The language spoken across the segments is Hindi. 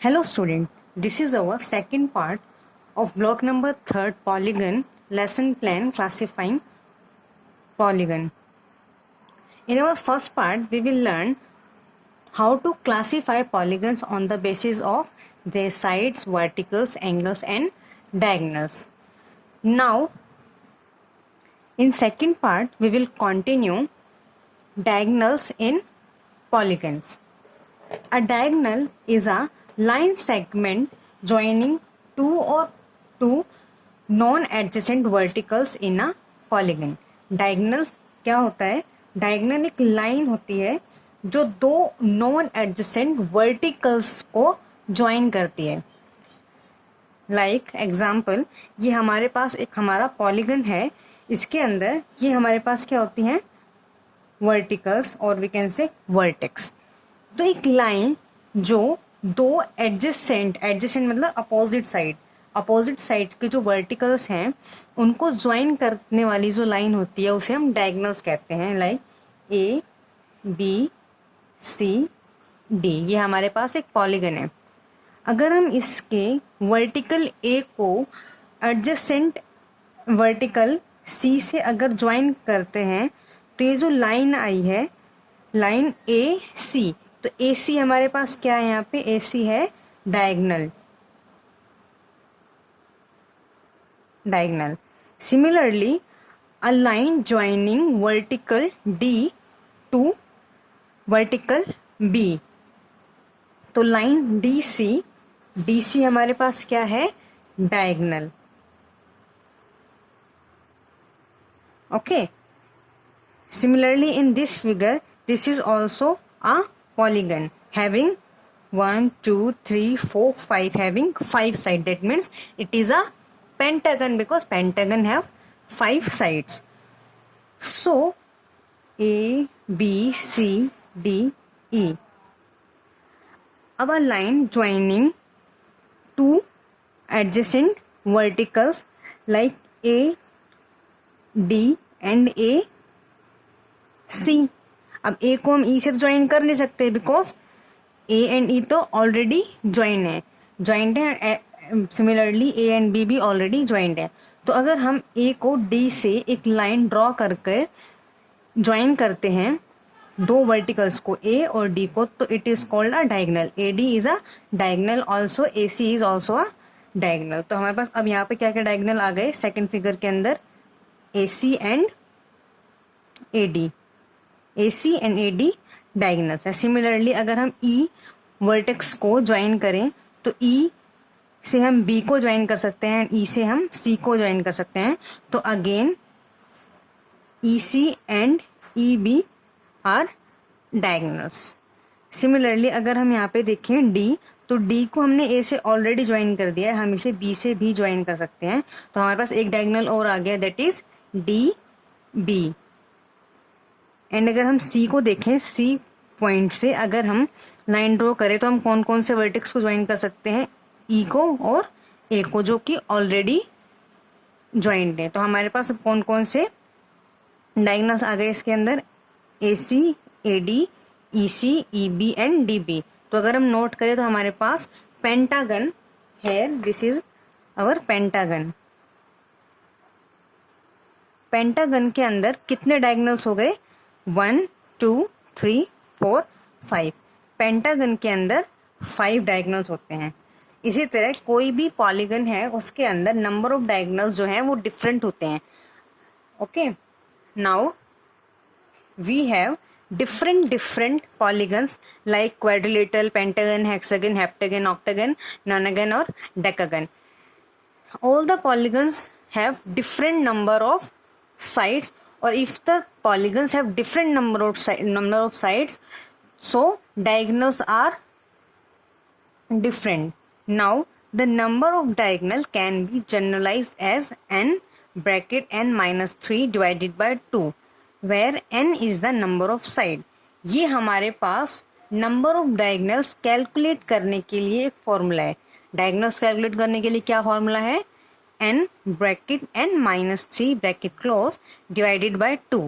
Hello student, this is our second part of block number 3 polygon lesson plan classifying polygon. In our first part we will learn how to classify polygons on the basis of their sides, verticals, angles and diagonals. Now in second part we will continue diagonals in polygons. A diagonal is a line segment joining two non-adjacent verticals in a polygon. Diagonals क्या होता है? Diagonal एक लाइन होती है जो दो नॉन एडजेसेंट वर्टिकल्स को ज्वाइन करती है. लाइक एग्जाम्पल, ये हमारे पास एक हमारा पॉलीगन है. इसके अंदर ये हमारे पास क्या होती हैं? वर्टिकल्स और वी कैन से वर्टेक्स. तो एक लाइन जो दो एडजेसेंट मतलब अपोजिट साइड के जो वर्टिकल्स हैं उनको ज्वाइन करने वाली जो लाइन होती है उसे हम डायगोनल्स कहते हैं. Like A B C D, ये हमारे पास एक पॉलीगन है. अगर हम इसके वर्टिकल ए को एडजेसेंट वर्टिकल सी से अगर ज्वाइन करते हैं तो ये जो लाइन आई है, लाइन ए सी, तो ए सी हमारे पास क्या है? यहाँ पे ए सी है diagonal. Similarly a line joining vertical D to vertical B, तो लाइन डी सी हमारे पास क्या है? Diagonal. Okay. Similarly, in this figure, this is also a polygon having 1, 2, 3, 4, 5, having 5 sides. That means it is a pentagon because pentagon have 5 sides. So, A, B, C, D, E. Our line joining two adjacent verticals like A, D and A, सी. अब ए को हम ई से तो ज्वाइन कर नहीं सकते बिकॉज ए एंड ई तो ऑलरेडी ज्वाइंड है. सिमिलरली ए एंड बी भी ऑलरेडी ज्वाइंड है. तो अगर हम ए को डी से एक लाइन ड्रॉ करके ज्वाइन करते हैं दो वर्टिकल्स को ए और डी को, तो it is called a diagonal. A D is a diagonal also, A C is also a diagonal. तो हमारे पास अब यहाँ पे क्या क्या डायगोनल आ गए सेकेंड फिगर के अंदर? A C and A D. AC and AD diagonals है. सिमिलरली अगर हम E वर्टेक्स को ज्वाइन करें तो E से हम B को ज्वाइन कर सकते हैं, E से हम C को ज्वाइन कर सकते हैं. तो again EC and EB are diagonals. Similarly अगर हम यहाँ पे देखें D, तो D को हमने A से ऑलरेडी ज्वाइन कर दिया है, हम इसे B से भी ज्वाइन कर सकते हैं. तो हमारे पास एक डायगोनल और आ गया, दैट इज DB. एंड अगर हम सी को देखें, सी पॉइंट से अगर हम लाइन ड्रॉ करें तो हम कौन कौन से वर्टेक्स को ज्वाइन कर सकते हैं? ई को और ए को, जो कि ऑलरेडी ज्वाइंट है. तो हमारे पास कौन कौन से डायगोनल्स आ गए इसके अंदर? A C, A D, E C, E B and D B. तो अगर हम नोट करें तो हमारे पास पेंटागन है. This is our pentagon. Pentagon के अंदर कितने डायगोनल्स हो गए? 1, 2, 3, 4, 5. पेंटागन के अंदर 5 डायगोनल्स होते हैं. इसी तरह कोई भी पॉलीगन है उसके अंदर नंबर ऑफ डायगोनल्स जो हैं वो डिफरेंट होते हैं. Okay. Now we have different polygons like quadrilateral, pentagon, hexagon, heptagon, octagon, nonagon और decagon. All the polygons have different number of sides, or if the polygons have different number of sides, so diagonals are different. Now the number of diagonal can be generalized as n bracket n minus 3 divided by 2, where n is the number of side. ये हमारे पास number of diagonals कैलकुलेट करने के लिए एक फॉर्मूला है. डायगोनल्स कैलकुलेट करने के लिए क्या फॉर्मूला है? n bracket n minus 3 bracket close divided by 2.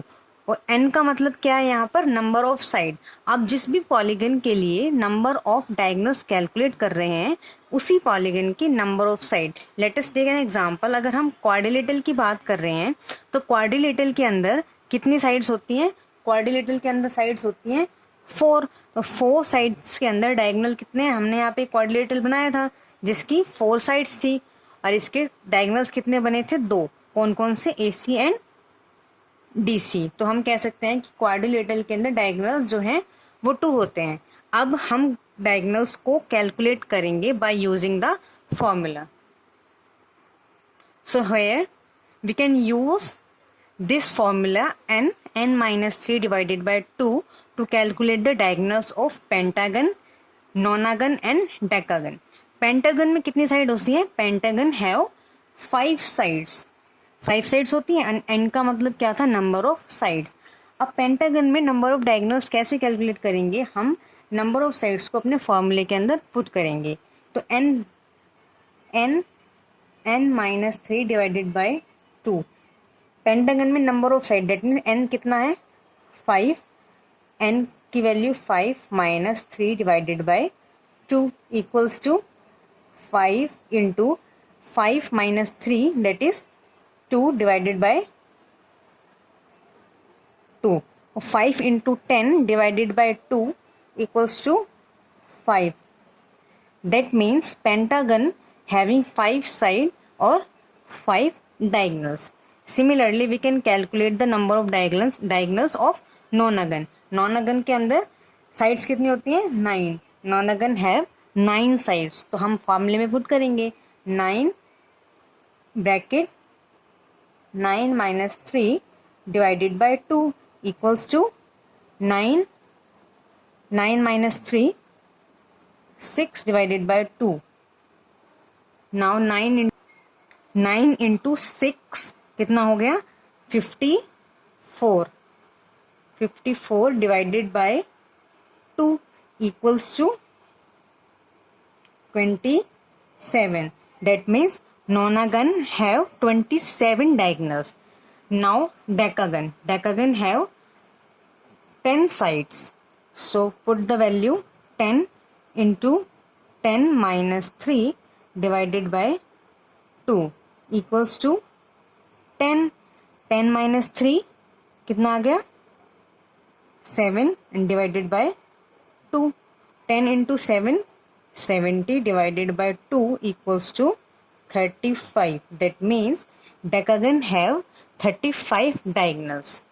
और n का मतलब क्या है यहाँ पर, नंबर ऑफ साइड। आप जिस भी पॉलीगन के लिए नंबर ऑफ डायगोनल्स कैलकुलेट कर रहे हैं उसी पॉलीगन की number of side. Let us take an example. अगर हम क्वाड्रिलेटरल की बात कर रहे हैं तो क्वाड्रिलेटरल के अंदर कितनी साइड्स होती हैं, क्वाड्रिलेटरल के अंदर साइड्स होती हैं 4। तो 4 साइड्स के अंदर डायगोनल कितने हैं, हमने यहाँ पे क्वाड्रिलेटरल बनाया था जिसकी 4 साइड्स थी और इसके डायगोनल्स कितने बने थे, 2। कौन कौन से, AC एंड DC। तो हम कह सकते हैं कि क्वाड्रिलेटरल के अंदर डायगोनल्स जो हैं वो 2 होते हैं। अब हम डायगोनल्स को कैलकुलेट करेंगे by using the formula. So here we can use this formula n minus 3 divided by 2 to calculate the diagonals of pentagon, nonagon and decagon। Pentagon में कितनी साइड होती है, पेंटागन हैव 5 साइड्स, 5 साइड्स होती हैं। n का मतलब क्या था, नंबर ऑफ साइड्स। अब पेंटागन में नंबर ऑफ डायगोनल्स कैसे कैलकुलेट करेंगे, हम नंबर ऑफ साइड्स को अपने फॉर्मूले के अंदर पुट करेंगे। तो n minus 3 divided by 2, pentagon में number of side that mean n कितना है, 5। n की value 5 minus 3 divided by 2 equals to 5 into 5 minus 3 that is 2 divided by 2। 5 into 10 divided by 2 equals to 5। That means pentagon having 5 side और 5 diagonals। Similarly, we can calculate the number of diagonals of nonagon। nonagon के अंदर साइड्स कितनी होती हैं, 9। nonagon have 9 sides. तो हम फॉर्मूले में पुट करेंगे 9 bracket 9 minus 3 divided by 2 equals to 9 minus 3 6 divided by 2। Now 9 into 6 कितना हो गया, 54। 54 divided by 2 equals to 27। That means nonagon have 27 diagonals। Now decagon have 10 sides। So put the value 10 into 10 minus 3 divided by 2 equals to 10। 10 minus 3 कितना आ गया, 7 and divided by 2। 10 into 7 70 divided by 2 equals to 35। That means decagon have 35 diagonals।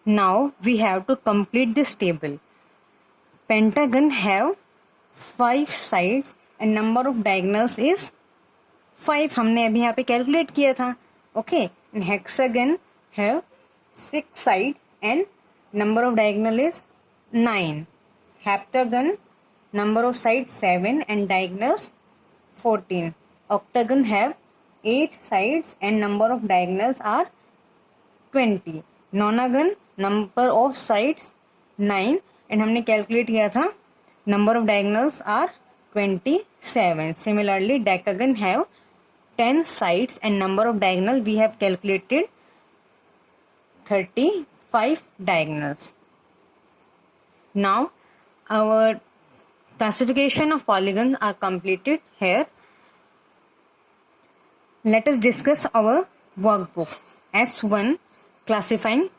Now we have to complete this table। Pentagon have 5 sides and number of diagonals is 5। हमने अभी यहाँ पे कैलकुलेट किया था। Okay, and hexagon have 6 side and number of diagonal is 9। heptagon number of sides 7 and diagonals 14। octagon have 8 sides and number of diagonals are 20। nonagon number of sides 9 and हमने कैलकुलेट किया था number of diagonals are 27। Similarly, decagon have 10 sides and number of diagonal we have calculated 35 diagonals। Now our classification of polygons are completed here। Let us discuss our workbook S1 classifying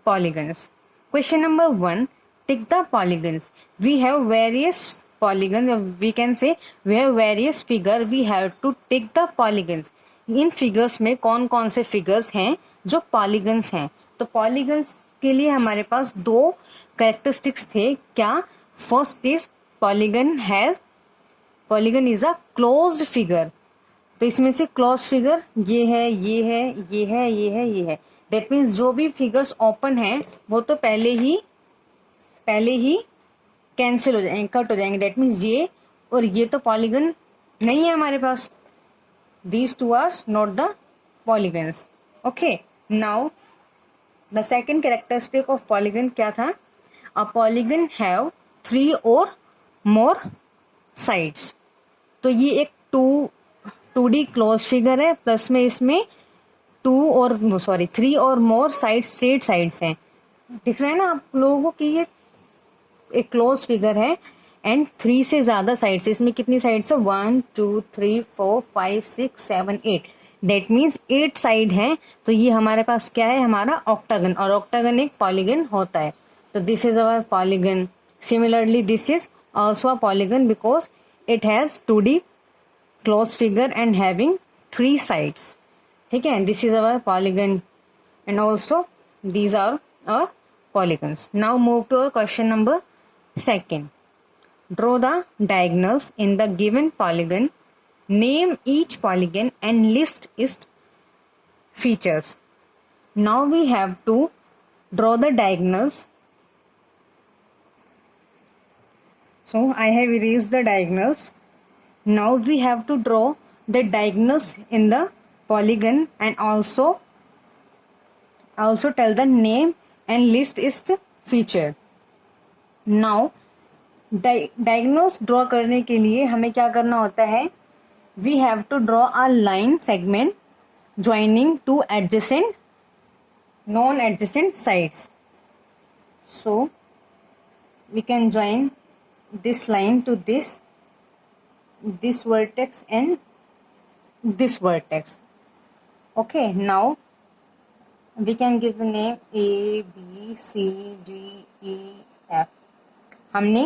polygons। Question number 1, tick the polygons। We have various polygons, we can say we have various figure, we have to tick the polygons। In figures में कौन कौन से फिगर्स हैं जो पॉलीगन्स हैं। तो पॉलीगन्स के लिए हमारे पास 2 कैरेक्टरिस्टिक्स थे। क्या, first is polygon is a closed figure. तो इसमें से क्लोज फिगर ये है, ये है, ये है, ये है, ये है। दैट मीन्स जो भी फिगर्स ओपन हैं वो तो पहले ही कैंसिल हो जाएंगे, कट हो जाएंगे। दैट मीन्स ये और ये तो पॉलीगन नहीं है हमारे पास। These two are not the polygons. Okay, now the second characteristic of polygon क्या था, अ पॉलीगन हैव 3 और मोर साइड्स। तो ये एक 2D क्लोज फिगर है, प्लस में इसमें 3 और मोर साइड स्ट्रेट साइड्स हैं. दिख रहा है ना आप लोगों को कि ये एक क्लोज फिगर है एंड 3 से ज्यादा साइड्स. इसमें कितनी साइड्स है? 1 2 3 4 5 6 7 8. दैट मीन्स 8 साइड हैं. तो ये हमारे पास क्या है? हमारा ऑक्टागन. और ऑक्टागन एक पॉलीगन होता है. तो this is our polygon. Similarly this is also a polygon because it has 2D close figure and having 3 sides. ठीक है, this is our polygon and also these are our polygons. Now move to our question number 2. Draw the diagonals in the given polygon. Name each polygon and list its features. Now we have to draw the diagonals. So I have erased the diagonals. Now we have to draw the diagonals in the polygon and also tell the name and list its feature. Now diagonals draw करने के लिए हमें क्या करना होता है? We have to draw a line segment joining two adjacent non-adjacent sides. So we can join this line to this vertex and this vertex. Okay, now we can give the name A, B, C, D, E, F. हमने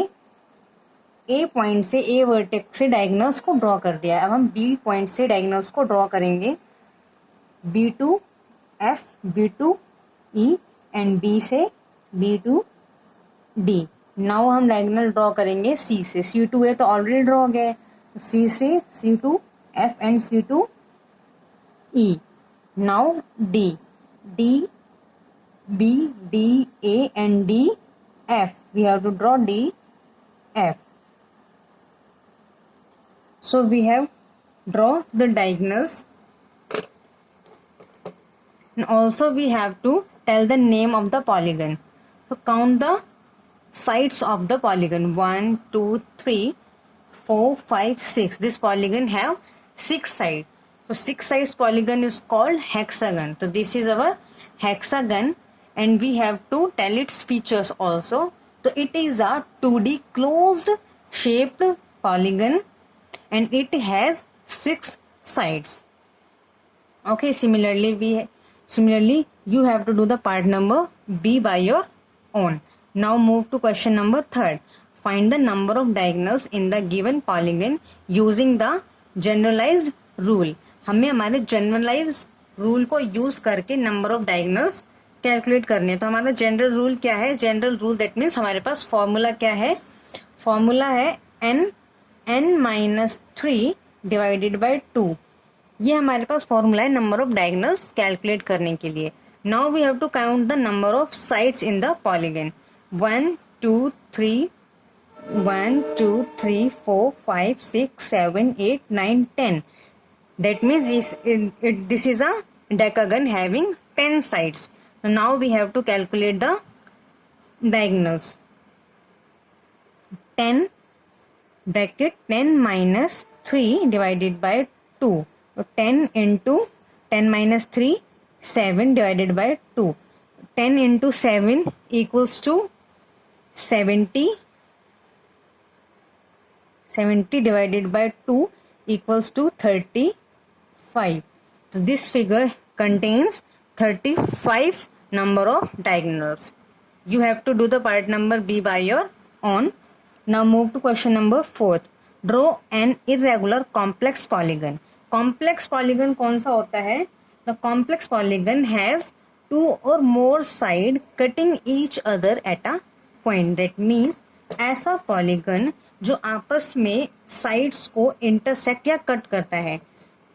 A पॉइंट से A वर्टेक्स से डायगोनल्स को ड्रॉ कर दिया है. अब हम B पॉइंट से डायगोनल्स को ड्रॉ करेंगे. B2 F, B2 E and B से B2 D. नाउ हम डायगोनल ड्रॉ करेंगे C से. C2A तो ऑलरेडी ड्रॉ हो गया है. C से C2 F and C2 E. Now D. D, B, D, A and D, F. We have to draw D, F. So we have draw the diagonals and also we have to tell the name of the polygon. So count the sides of the polygon. 1 2 3 4 5 6. This polygon have 6 sides. So 6 sides polygon is called hexagon. So this is our hexagon and we have to tell its features also. So it is a 2D closed shaped polygon and it has 6 sides. Okay, similarly you have to do the part number B by your own. Now move to question number 3. Find the number of diagonals in the given polygon using the generalized rule. हमें हमारे जनरलाइज रूल को यूज करके नंबर ऑफ डायगोनल्स कैलकुलेट करने. तो हमारा जनरल रूल क्या है? जनरल रूल दैट मीन्स हमारे पास फॉर्मूला क्या है? फॉर्मूला है n-3 डिवाइडेड बाय 2. ये हमारे पास फॉर्मूला है नंबर ऑफ डायगोनल्स कैलकुलेट करने के लिए. Now we have to count the number of sides in the polygon. 1 2 3 1 2 3 4 5 6 7 8 9 10. That means this is a decagon having 10 sides. So now we have to calculate the diagonals. 10 bracket 10 minus 3 divided by 2. So 10 into 10 minus 3, 7 divided by 2. 10 into 7 equals to 70. 70 divided by 2 equals to 35. So this figure contains 35 number of diagonals. You have to do the part number B by your own. Now move to question number 4. Draw an irregular complex polygon. Complex polygon कौन सा होता है? The complex polygon has 2 or more side cutting each other at a point. That means ऐसा polygon जो आपस में sides को intersect या कट करता है.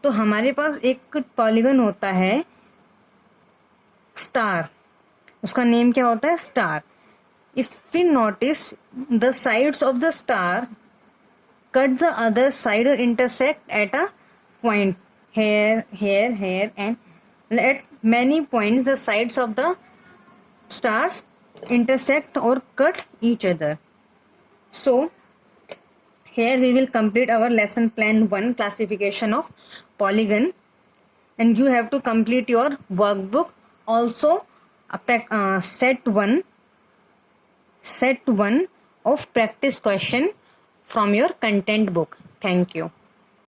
तो हमारे पास एक पॉलीगन होता है स्टार. उसका नेम क्या होता है? Star. If we notice the sides of the star cut the other side और intersect at a point. here and at many points the sides of the stars intersect or cut each other. So here we will complete our lesson plan 1 classification of polygon. and you have to complete your workbook. Also, set one of practice question from your content book. Thank you.